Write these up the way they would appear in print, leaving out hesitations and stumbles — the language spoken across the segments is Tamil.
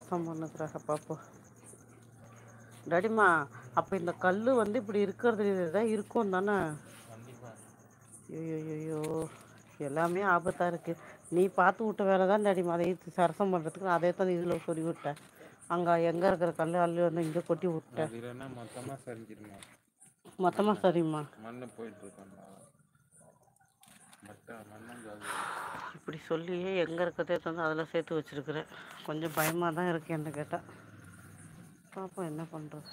சரசம் பண்ணுதுறாக பாப்பா. டாடிமா அப்போ இந்த கல் வந்து இப்படி இருக்கிறது தான் இருக்கும் தானே? ஐயோ எல்லாமே ஆபத்தாக இருக்குது. நீ பார்த்து விட்ட வேலை தான் டாடிமா, அதை சரசம் பண்ணுறதுக்கு அதே தான் இதில் சொல்லி விட்டேன். அங்கே எங்கே இருக்கிற கல் அள்ளி வந்து இங்கே கொட்டி விட்டேன். மொத்தமாக சரிஞ்சிருமா? மொத்தமாக சரிம்மா. மண்ணு போயிட்டு இருக்கோம்மா. இப்படி சொல்லி எங்கே இருக்கிறதே வந்து அதில் சேர்த்து வச்சுருக்குறேன். கொஞ்சம் பயமாக தான் இருக்குது என்ன கேட்டால். பார்ப்போம் என்ன பண்ணுறது.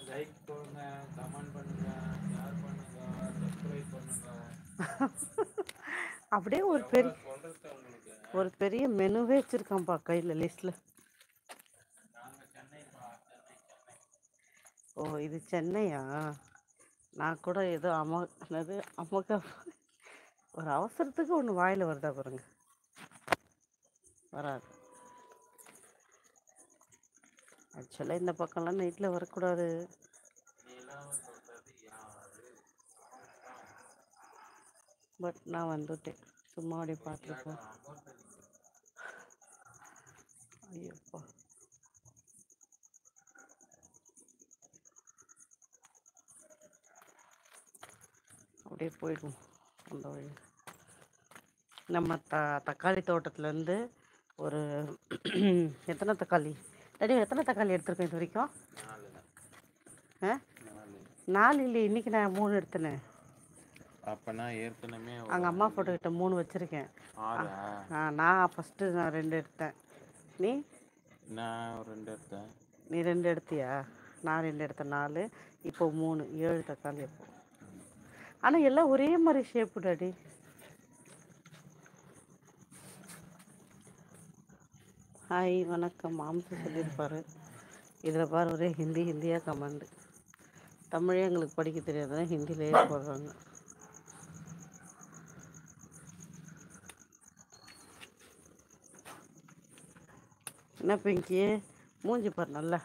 லைக் பண்ணுங்க, கமெண்ட் பண்ணுங்க, ஷேர் பண்ணுங்க, சப்ஸ்கிரைப் பண்ணுங்க. அப்படியே ஒரு பெரிய மெனுவே வச்சுருக்கான்ப்பா கையில் லிஸ்ட்டில். ஓ இது சென்னையா? நான் கூட ஏதோ அமக்க ஒரு அவசரத்துக்கு ஒன்று வாயில் வருதா பாருங்க. வராது. ஆக்சுவலாக இந்த பக்கம்லாம் நைட்டில் வரக்கூடாது. பட் நான் வந்துட்டேன். சும்மா அப்படியே பார்த்துருப்பேன். ஐயோப்பா அப்படியே போயிடுவோம் அந்த வழி. நம்ம தக்காளி தோட்டத்துலேருந்து ஒரு எத்தனை தக்காளி எடுத்திருக்கேன் இது வரைக்கும்? 4 இல்லை, இன்றைக்கி நான் 3 எடுத்தேனே. அப்போனா ஏற்கனவே அங்கே அம்மா ஃபோட்டோ கிட்ட 3 வச்சுருக்கேன். நான் ஃபஸ்ட்டு 2 எடுத்தேன். நான் 2 எடுத்தேன். நீ 2 எடுத்தியா? நான் 2 எடுத்தேன். 4 இப்போ 3 7 தக்காளி அப்போ. ஆனால் எல்லாம் ஒரே மாதிரி ஷேப்பு டாடி. ஹாய் வணக்கம் மாம்சம் சொல்லியிருப்பார். இதில் பாரு ஒரே ஹிந்தியாக கமெண்டு. தமிழே எங்களுக்கு படிக்க தெரியாதுன்னா ஹிந்திலேயே போடுறாங்க. என்ன பிங்கி மூஞ்சி பாரு நல்லா.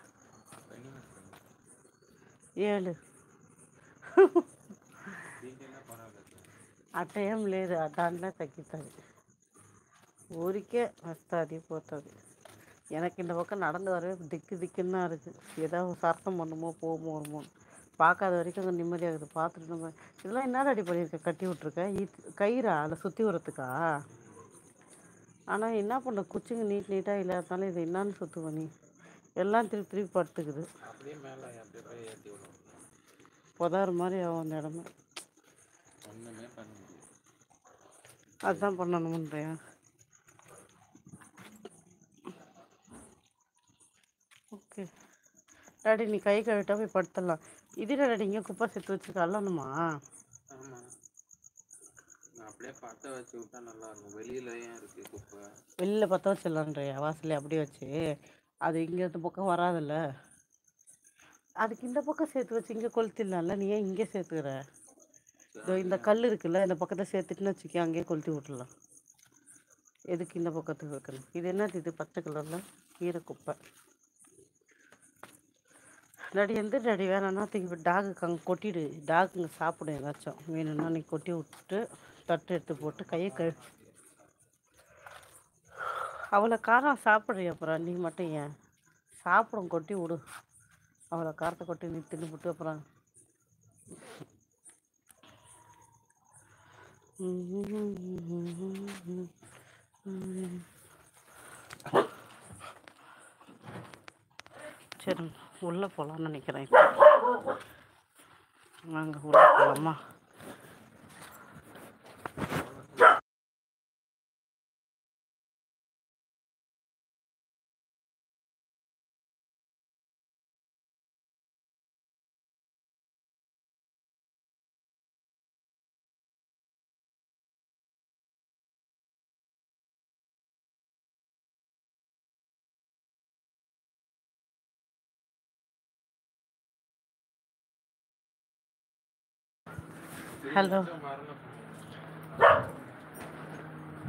7 అట్టేం లేదు, దాంట్లో తగ్గుతుంది. ஊருக்கே வஸ்தாதி போத்தது. எனக்கு இந்த பக்கம் நடந்து வரவே திக்குன்னு தான் இருக்குது. ஏதாவது சரத்தம் பண்ணுமோ போமோ வருமோ பார்க்காத வரைக்கும் அங்கே நிம்மதியாக இருக்குது. பார்த்துட்டு நம்ம இதெல்லாம் என்ன ரெடி பண்ணியிருக்கேன், கட்டி விட்ருக்கேன். கயிறா அதில் சுற்றி வரத்துக்கா? ஆனால் என்ன பண்ண குச்சிங்க நீட்டாக இல்லாதனால இது என்னான்னு சுற்று பண்ணி எல்லாம் திருப்பி படுத்துக்குது. புதாறு மாதிரி ஆகும் அந்த இடமே. அதுதான் பண்ணணும்ன்றேன். ஓகே டாடி நீ கை கழுவிட்டா போய் படுத்துடலாம். இதுல டாடி இங்கே குப்பை சேர்த்து வச்சு கல்லணுமா? அப்படியே பற்ற வச்சு விட்டா நல்லா இருக்கும். வெளியில ஏன் இருக்கு குப்பை? வெளியில் பற்ற வச்சிடலான்றியா? வாசலே அப்படியே வச்சு அது இங்கே இந்த பக்கம் வராதில்ல. அதுக்கு இந்த பக்கம் சேர்த்து வச்சு இங்கே கொளுத்திடலாம்ல. நீ ஏன் இங்கே சேர்த்துக்கிற? இதோ இந்த கல் இருக்குல்ல, இந்த பக்கத்தை சேர்த்துட்டுன்னு வச்சுக்கி அங்கேயே கொளுத்தி விட்டுடலாம். எதுக்கு இந்த பக்கத்துக்கு வைக்கணும்? இது என்னது இது பச்சை கலரில் கீரை குப்பை? டாடி எந்த டாடி வேணான்னா தூக்கி டாகுக்கு அங்கே கொட்டிடு. டாகுங்க சாப்பிடும் ஏதாச்சும் வேணும்னா நீ கொட்டி விட்டுட்டு தட்டு எடுத்து போட்டு கையை அவ்வளோ காரம் சாப்பிட்றிய அப்புறம் நீ மட்டும் ஏன் சாப்பிடும்? கொட்டி விடு. அவ்வளோ காரத்தை கொட்டி நீ தின்னு விட்டு அப்புறம் சரி உள்ளே போகலான்னு நினைக்கிறேன். நாங்கள் உள்ளே போகலாமா?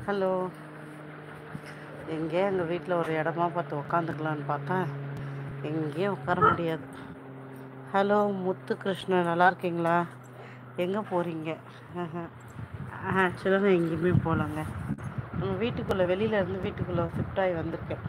ஹலோ எங்கேயே எங்கள் வீட்டில் ஒரு இடமா பார்த்து உக்காந்துக்கலான்னு பார்த்தேன். எங்கேயும் உட்கார முடியாது. ஹலோ முத்துகிருஷ்ணன், நல்லா இருக்கீங்களா? எங்கே போகிறீங்க? ஆக்சுவலாக நான் எங்கேயுமே போகலங்க. நம்ம வீட்டுக்குள்ளே வெளியில் இருந்து வீட்டுக்குள்ளே ஷிஃப்ட் ஆகி வந்திருக்கேன்.